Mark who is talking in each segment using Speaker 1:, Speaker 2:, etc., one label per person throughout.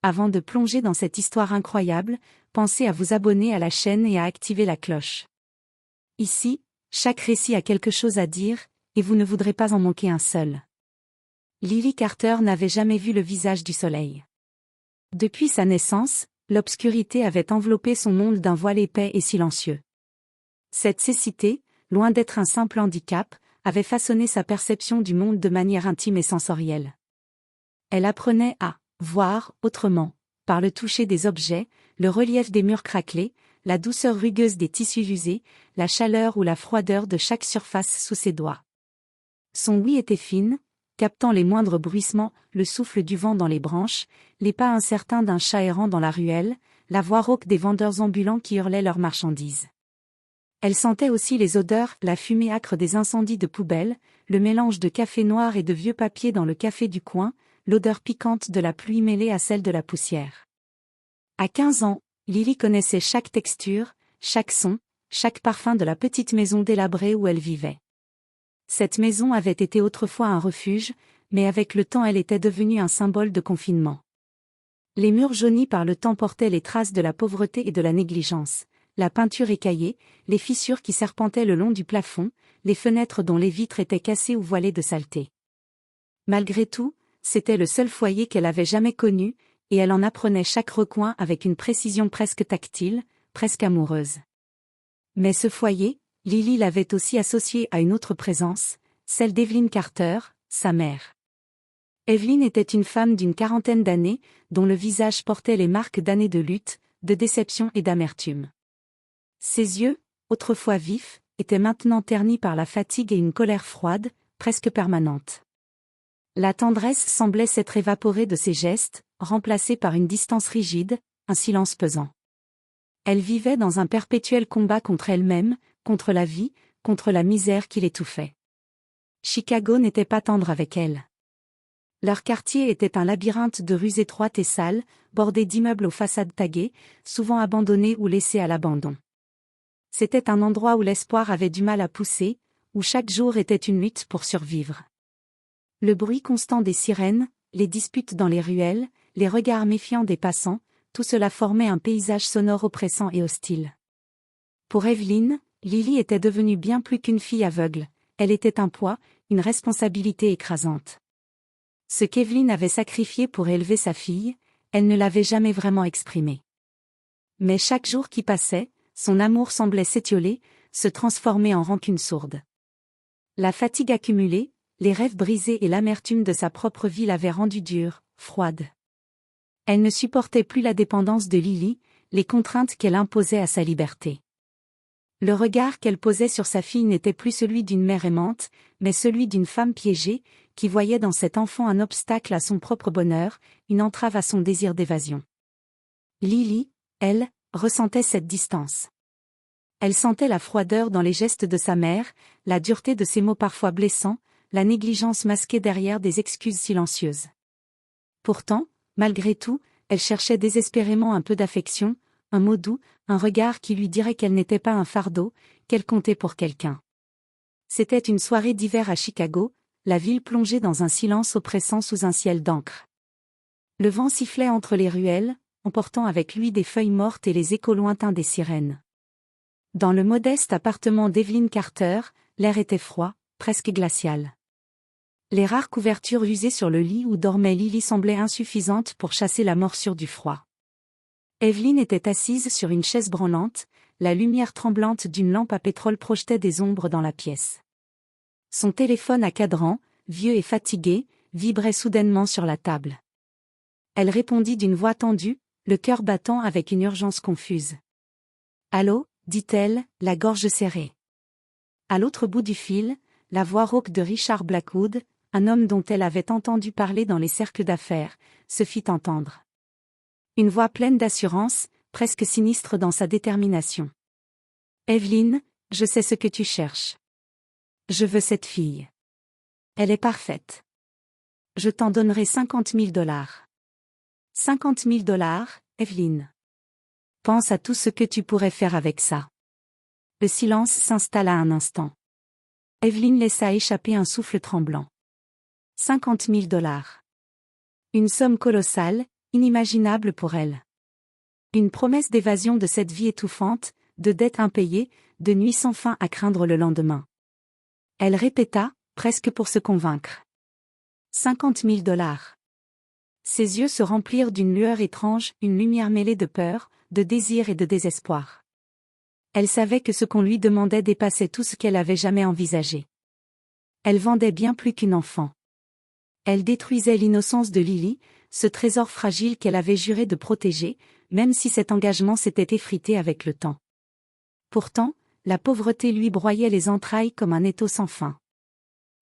Speaker 1: avant de plonger dans cette histoire incroyable, pensez à vous abonner à la chaîne et à activer la cloche. Ici, chaque récit a quelque chose à dire, et vous ne voudrez pas en manquer un seul. Lily Carter n'avait jamais vu le visage du soleil. Depuis sa naissance, l'obscurité avait enveloppé son monde d'un voile épais et silencieux. Cette cécité, loin d'être un simple handicap, avait façonné sa perception du monde de manière intime et sensorielle. Elle apprenait à voir autrement, par le toucher des objets, le relief des murs craquelés, la douceur rugueuse des tissus usés, la chaleur ou la froideur de chaque surface sous ses doigts. Son ouïe était fine, captant les moindres bruissements, le souffle du vent dans les branches, les pas incertains d'un chat errant dans la ruelle, la voix rauque des vendeurs ambulants qui hurlaient leurs marchandises. Elle sentait aussi les odeurs, la fumée âcre des incendies de poubelles, le mélange de café noir et de vieux papier dans le café du coin, l'odeur piquante de la pluie mêlée à celle de la poussière. À 15 ans, Lily connaissait chaque texture, chaque son, chaque parfum de la petite maison délabrée où elle vivait. Cette maison avait été autrefois un refuge, mais avec le temps elle était devenue un symbole de confinement. Les murs jaunis par le temps portaient les traces de la pauvreté et de la négligence, la peinture écaillée, les fissures qui serpentaient le long du plafond, les fenêtres dont les vitres étaient cassées ou voilées de saleté. Malgré tout, c'était le seul foyer qu'elle avait jamais connu, et elle en apprenait chaque recoin avec une précision presque tactile, presque amoureuse. Mais ce foyer, Lily l'avait aussi associé à une autre présence, celle d'Evelyn Carter, sa mère. Evelyn était une femme d'une quarantaine d'années, dont le visage portait les marques d'années de lutte, de déception et d'amertume. Ses yeux, autrefois vifs, étaient maintenant ternis par la fatigue et une colère froide, presque permanente. La tendresse semblait s'être évaporée de ses gestes, remplacée par une distance rigide, un silence pesant. Elle vivait dans un perpétuel combat contre elle-même, contre la vie, contre la misère qui l'étouffait. Chicago n'était pas tendre avec elle. Leur quartier était un labyrinthe de rues étroites et sales, bordé d'immeubles aux façades taguées, souvent abandonnés ou laissés à l'abandon. C'était un endroit où l'espoir avait du mal à pousser, où chaque jour était une lutte pour survivre. Le bruit constant des sirènes, les disputes dans les ruelles, les regards méfiants des passants, tout cela formait un paysage sonore oppressant et hostile. Pour Evelyn, Lily était devenue bien plus qu'une fille aveugle, elle était un poids, une responsabilité écrasante. Ce qu'Evelyn avait sacrifié pour élever sa fille, elle ne l'avait jamais vraiment exprimé. Mais chaque jour qui passait, son amour semblait s'étioler, se transformer en rancune sourde. La fatigue accumulée, les rêves brisés et l'amertume de sa propre vie l'avaient rendue dure, froide. Elle ne supportait plus la dépendance de Lily, les contraintes qu'elle imposait à sa liberté. Le regard qu'elle posait sur sa fille n'était plus celui d'une mère aimante, mais celui d'une femme piégée, qui voyait dans cet enfant un obstacle à son propre bonheur, une entrave à son désir d'évasion. Lily, elle, ressentait cette distance. Elle sentait la froideur dans les gestes de sa mère, la dureté de ses mots parfois blessants, la négligence masquée derrière des excuses silencieuses. Pourtant, malgré tout, elle cherchait désespérément un peu d'affection, un mot doux, un regard qui lui dirait qu'elle n'était pas un fardeau, qu'elle comptait pour quelqu'un. C'était une soirée d'hiver à Chicago, la ville plongée dans un silence oppressant sous un ciel d'encre. Le vent sifflait entre les ruelles, emportant avec lui des feuilles mortes et les échos lointains des sirènes. Dans le modeste appartement d'Evelyn Carter, l'air était froid, presque glacial. Les rares couvertures usées sur le lit où dormait Lily semblaient insuffisantes pour chasser la morsure du froid. Evelyn était assise sur une chaise branlante, la lumière tremblante d'une lampe à pétrole projetait des ombres dans la pièce. Son téléphone à cadran, vieux et fatigué, vibrait soudainement sur la table. Elle répondit d'une voix tendue, le cœur battant avec une urgence confuse. « Allô » dit-elle, la gorge serrée. À l'autre bout du fil, la voix rauque de Richard Blackwood, un homme dont elle avait entendu parler dans les cercles d'affaires, se fit entendre. Une voix pleine d'assurance, presque sinistre dans sa détermination. « Evelyn, je sais ce que tu cherches. Je veux cette fille. Elle est parfaite. Je t'en donnerai 50 000 $. 50 000 $, Evelyn. Pense à tout ce que tu pourrais faire avec ça. » Le silence s'installa un instant. Evelyn laissa échapper un souffle tremblant. 50 000 $. Une somme colossale, inimaginable pour elle. Une promesse d'évasion de cette vie étouffante, de dettes impayées, de nuits sans fin à craindre le lendemain. Elle répéta, presque pour se convaincre. 50 000 $. Ses yeux se remplirent d'une lueur étrange, une lumière mêlée de peur, de désir et de désespoir. Elle savait que ce qu'on lui demandait dépassait tout ce qu'elle avait jamais envisagé. Elle vendait bien plus qu'une enfant. Elle détruisait l'innocence de Lily, ce trésor fragile qu'elle avait juré de protéger, même si cet engagement s'était effrité avec le temps. Pourtant, la pauvreté lui broyait les entrailles comme un étau sans fin.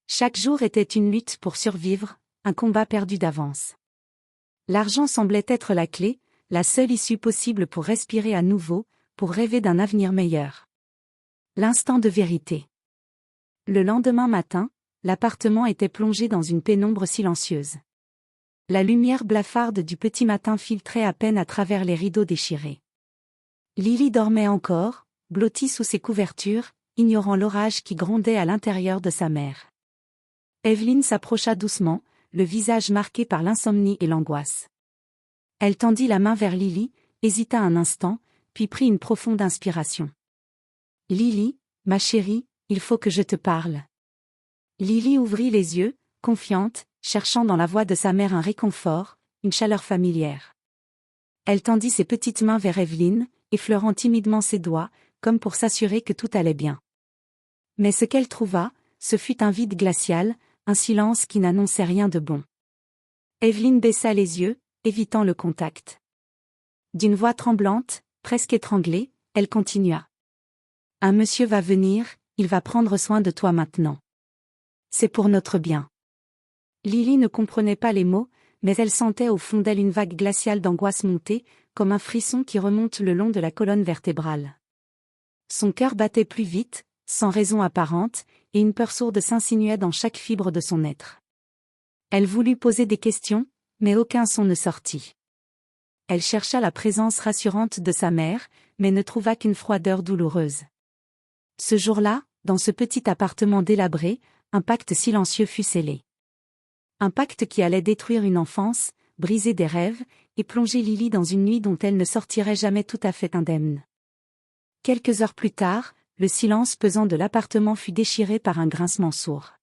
Speaker 1: Chaque jour était une lutte pour survivre, un combat perdu d'avance. L'argent semblait être la clé, la seule issue possible pour respirer à nouveau, pour rêver d'un avenir meilleur. L'instant de vérité. Le lendemain matin, l'appartement était plongé dans une pénombre silencieuse. La lumière blafarde du petit matin filtrait à peine à travers les rideaux déchirés. Lily dormait encore, blottie sous ses couvertures, ignorant l'orage qui grondait à l'intérieur de sa mère. Evelyn s'approcha doucement, le visage marqué par l'insomnie et l'angoisse. Elle tendit la main vers Lily, hésita un instant, puis prit une profonde inspiration. « Lily, ma chérie, il faut que je te parle. » Lily ouvrit les yeux, confiante, cherchant dans la voix de sa mère un réconfort, une chaleur familière. Elle tendit ses petites mains vers Evelyn, effleurant timidement ses doigts, comme pour s'assurer que tout allait bien. Mais ce qu'elle trouva, ce fut un vide glacial, un silence qui n'annonçait rien de bon. Evelyn baissa les yeux, évitant le contact. D'une voix tremblante, presque étranglée, elle continua. « Un monsieur va venir, il va prendre soin de toi maintenant. C'est pour notre bien. » Lily ne comprenait pas les mots, mais elle sentait au fond d'elle une vague glaciale d'angoisse monter, comme un frisson qui remonte le long de la colonne vertébrale. Son cœur battait plus vite, sans raison apparente, et une peur sourde s'insinuait dans chaque fibre de son être. Elle voulut poser des questions, mais aucun son ne sortit. Elle chercha la présence rassurante de sa mère, mais ne trouva qu'une froideur douloureuse. Ce jour-là, dans ce petit appartement délabré, un pacte silencieux fut scellé. Un pacte qui allait détruire une enfance, briser des rêves, et plonger Lily dans une nuit dont elle ne sortirait jamais tout à fait indemne. Quelques heures plus tard, le silence pesant de l'appartement fut déchiré par un grincement sourd.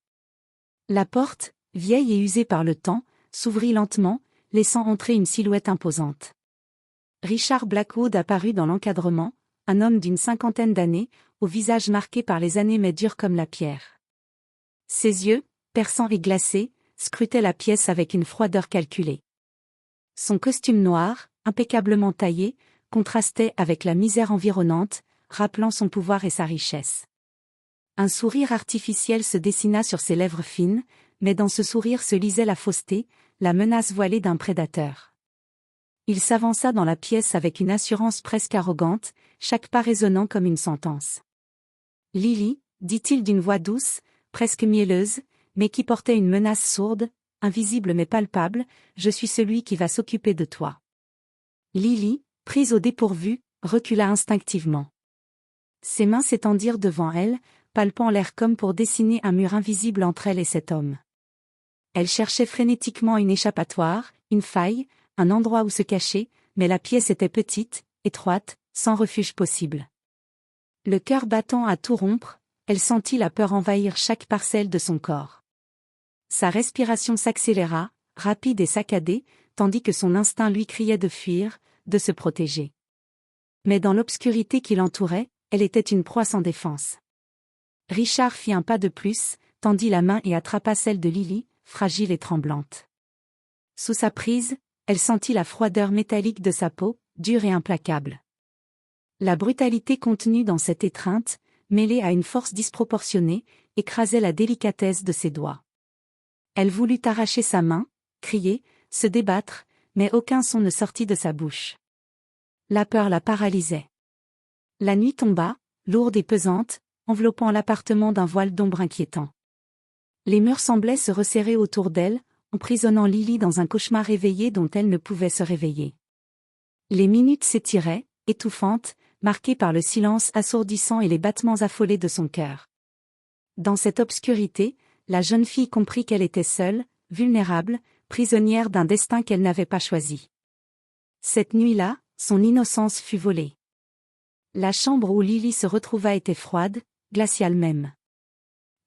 Speaker 1: La porte, vieille et usée par le temps, s'ouvrit lentement, laissant entrer une silhouette imposante. Richard Blackwood apparut dans l'encadrement, un homme d'une cinquantaine d'années, au visage marqué par les années mais dur comme la pierre. Ses yeux, perçants et glacés, scrutaient la pièce avec une froideur calculée. Son costume noir, impeccablement taillé, contrastait avec la misère environnante, rappelant son pouvoir et sa richesse. Un sourire artificiel se dessina sur ses lèvres fines, mais dans ce sourire se lisait la fausseté, la menace voilée d'un prédateur. Il s'avança dans la pièce avec une assurance presque arrogante, chaque pas résonnant comme une sentence. « Lily, » dit-il d'une voix douce, presque mielleuse, mais qui portait une menace sourde, invisible mais palpable, « je suis celui qui va s'occuper de toi. » Lily, prise au dépourvu, recula instinctivement. Ses mains s'étendirent devant elle, palpant l'air comme pour dessiner un mur invisible entre elle et cet homme. Elle cherchait frénétiquement une échappatoire, une faille, un endroit où se cacher, mais la pièce était petite, étroite, sans refuge possible. Le cœur battant à tout rompre, elle sentit la peur envahir chaque parcelle de son corps. Sa respiration s'accéléra, rapide et saccadée, tandis que son instinct lui criait de fuir, de se protéger. Mais dans l'obscurité qui l'entourait, elle était une proie sans défense. Richard fit un pas de plus, tendit la main et attrapa celle de Lily, fragile et tremblante. Sous sa prise, elle sentit la froideur métallique de sa peau, dure et implacable. La brutalité contenue dans cette étreinte, mêlée à une force disproportionnée, écrasait la délicatesse de ses doigts. Elle voulut arracher sa main, crier, se débattre, mais aucun son ne sortit de sa bouche. La peur la paralysait. La nuit tomba, lourde et pesante, enveloppant l'appartement d'un voile d'ombre inquiétant. Les murs semblaient se resserrer autour d'elle, emprisonnant Lily dans un cauchemar éveillé dont elle ne pouvait se réveiller. Les minutes s'étiraient, étouffantes, marquées par le silence assourdissant et les battements affolés de son cœur. Dans cette obscurité, la jeune fille comprit qu'elle était seule, vulnérable, prisonnière d'un destin qu'elle n'avait pas choisi. Cette nuit-là, son innocence fut volée. La chambre où Lily se retrouva était froide, glaciale même.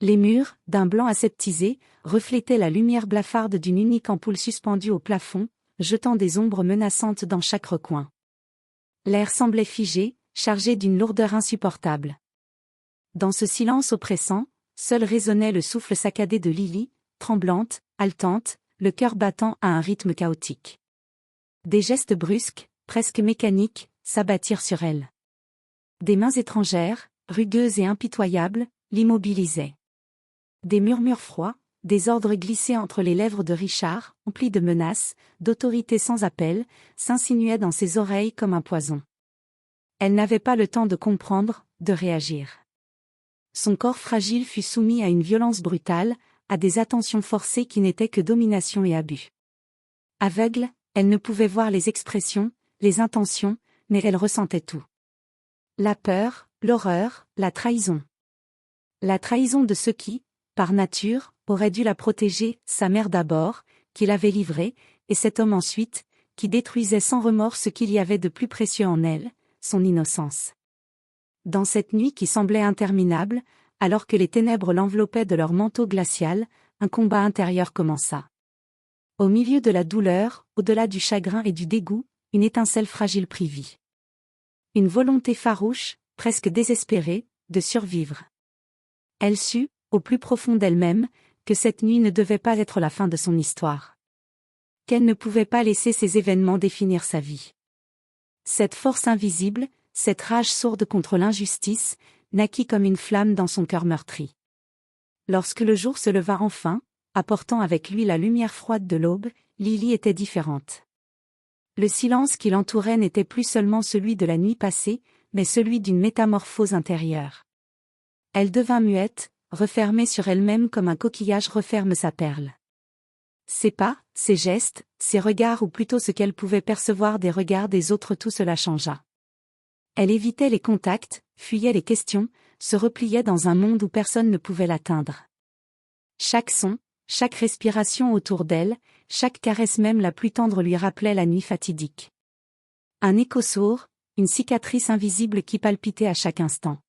Speaker 1: Les murs, d'un blanc aseptisé, reflétaient la lumière blafarde d'une unique ampoule suspendue au plafond, jetant des ombres menaçantes dans chaque recoin. L'air semblait figé, chargé d'une lourdeur insupportable. Dans ce silence oppressant, seul résonnait le souffle saccadé de Lily, tremblante, haletante, le cœur battant à un rythme chaotique. Des gestes brusques, presque mécaniques, s'abattirent sur elle. Des mains étrangères, rugueuses et impitoyables, l'immobilisaient. Des murmures froids, des ordres glissés entre les lèvres de Richard, emplis de menaces, d'autorité sans appel, s'insinuaient dans ses oreilles comme un poison. Elle n'avait pas le temps de comprendre, de réagir. Son corps fragile fut soumis à une violence brutale, à des attentions forcées qui n'étaient que domination et abus. Aveugle, elle ne pouvait voir les expressions, les intentions, mais elle ressentait tout. La peur, l'horreur, la trahison. La trahison de ceux qui, par nature, auraient dû la protéger, sa mère d'abord, qui l'avait livrée, et cet homme ensuite, qui détruisait sans remords ce qu'il y avait de plus précieux en elle, son innocence. Dans cette nuit qui semblait interminable, alors que les ténèbres l'enveloppaient de leur manteau glacial, un combat intérieur commença. Au milieu de la douleur, au-delà du chagrin et du dégoût, une étincelle fragile prit vie. Une volonté farouche, presque désespérée, de survivre. Elle sut, au plus profond d'elle-même, que cette nuit ne devait pas être la fin de son histoire. Qu'elle ne pouvait pas laisser ces événements définir sa vie. Cette force invisible, cette rage sourde contre l'injustice, naquit comme une flamme dans son cœur meurtri. Lorsque le jour se leva enfin, apportant avec lui la lumière froide de l'aube, Lily était différente. Le silence qui l'entourait n'était plus seulement celui de la nuit passée, mais celui d'une métamorphose intérieure. Elle devint muette, refermée sur elle-même comme un coquillage referme sa perle. Ses pas, ses gestes, ses regards ou plutôt ce qu'elle pouvait percevoir des regards des autres, tout cela changea. Elle évitait les contacts, fuyait les questions, se repliait dans un monde où personne ne pouvait l'atteindre. Chaque son, chaque respiration autour d'elle, chaque caresse même la plus tendre lui rappelait la nuit fatidique. Un écho sourd, une cicatrice invisible qui palpitait à chaque instant.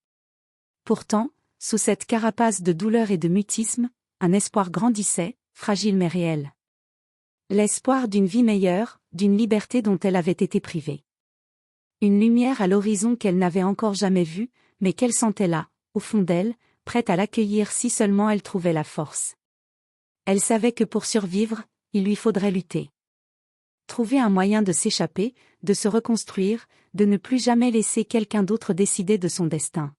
Speaker 1: Pourtant, sous cette carapace de douleur et de mutisme, un espoir grandissait, fragile mais réel. L'espoir d'une vie meilleure, d'une liberté dont elle avait été privée. Une lumière à l'horizon qu'elle n'avait encore jamais vue, mais qu'elle sentait là, au fond d'elle, prête à l'accueillir si seulement elle trouvait la force. Elle savait que pour survivre, il lui faudrait lutter. Trouver un moyen de s'échapper, de se reconstruire, de ne plus jamais laisser quelqu'un d'autre décider de son destin.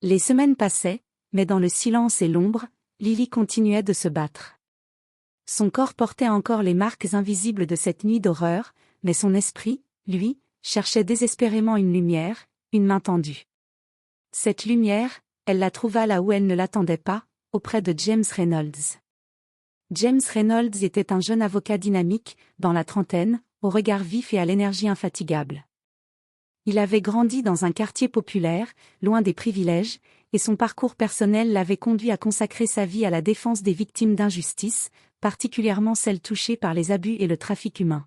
Speaker 1: Les semaines passaient, mais dans le silence et l'ombre, Lily continuait de se battre. Son corps portait encore les marques invisibles de cette nuit d'horreur, mais son esprit, lui, cherchait désespérément une lumière, une main tendue. Cette lumière, elle la trouva là où elle ne l'attendait pas, auprès de James Reynolds. James Reynolds était un jeune avocat dynamique, dans la trentaine, au regard vif et à l'énergie infatigable. Il avait grandi dans un quartier populaire, loin des privilèges, et son parcours personnel l'avait conduit à consacrer sa vie à la défense des victimes d'injustice, particulièrement celles touchées par les abus et le trafic humain.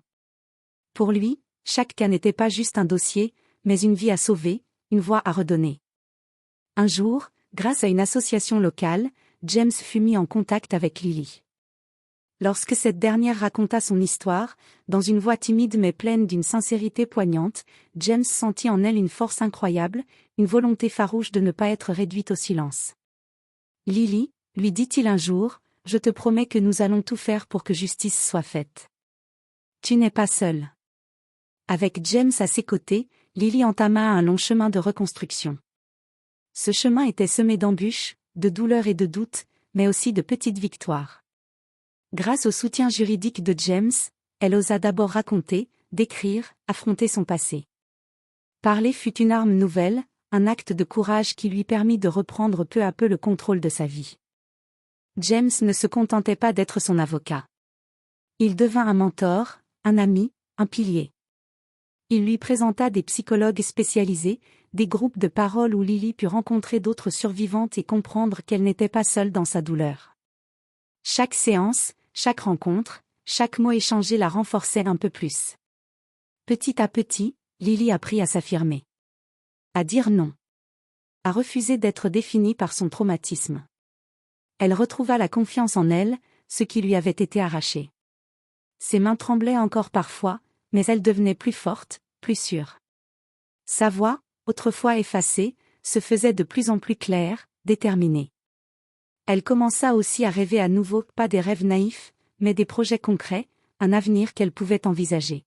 Speaker 1: Pour lui, chaque cas n'était pas juste un dossier, mais une vie à sauver, une voix à redonner. Un jour, grâce à une association locale, James fut mis en contact avec Lily. Lorsque cette dernière raconta son histoire, dans une voix timide mais pleine d'une sincérité poignante, James sentit en elle une force incroyable, une volonté farouche de ne pas être réduite au silence. « Lily, lui dit-il un jour, je te promets que nous allons tout faire pour que justice soit faite. Tu n'es pas seule. » Avec James à ses côtés, Lily entama un long chemin de reconstruction. Ce chemin était semé d'embûches, de douleurs et de doutes, mais aussi de petites victoires. Grâce au soutien juridique de James, elle osa d'abord raconter, décrire, affronter son passé. Parler fut une arme nouvelle, un acte de courage qui lui permit de reprendre peu à peu le contrôle de sa vie. James ne se contentait pas d'être son avocat. Il devint un mentor, un ami, un pilier. Il lui présenta des psychologues spécialisés, des groupes de parole où Lily put rencontrer d'autres survivantes et comprendre qu'elle n'était pas seule dans sa douleur. Chaque séance, chaque rencontre, chaque mot échangé la renforçait un peu plus. Petit à petit, Lily apprit à s'affirmer. À dire non. À refuser d'être définie par son traumatisme. Elle retrouva la confiance en elle, ce qui lui avait été arraché. Ses mains tremblaient encore parfois, mais elle devenait plus forte, plus sûre. Sa voix, autrefois effacée, se faisait de plus en plus claire, déterminée. Elle commença aussi à rêver à nouveau, pas des rêves naïfs, mais des projets concrets, un avenir qu'elle pouvait envisager.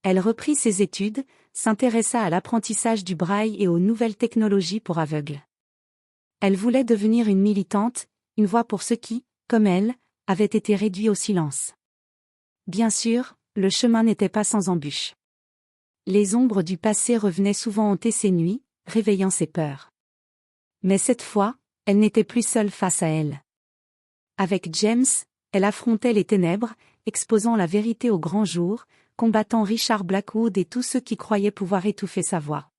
Speaker 1: Elle reprit ses études, s'intéressa à l'apprentissage du braille et aux nouvelles technologies pour aveugles. Elle voulait devenir une militante, une voix pour ceux qui, comme elle, avaient été réduits au silence. Bien sûr, le chemin n'était pas sans embûches. Les ombres du passé revenaient souvent hanter ses nuits, réveillant ses peurs. Mais cette fois, elle n'était plus seule face à elle. Avec James, elle affrontait les ténèbres, exposant la vérité au grand jour, combattant Richard Blackwood et tous ceux qui croyaient pouvoir étouffer sa voix.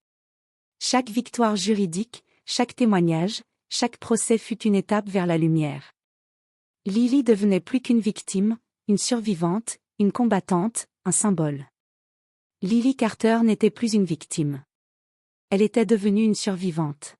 Speaker 1: Chaque victoire juridique, chaque témoignage, chaque procès fut une étape vers la lumière. Lily devenait plus qu'une victime, une survivante, une combattante, un symbole. Lily Carter n'était plus une victime. Elle était devenue une survivante.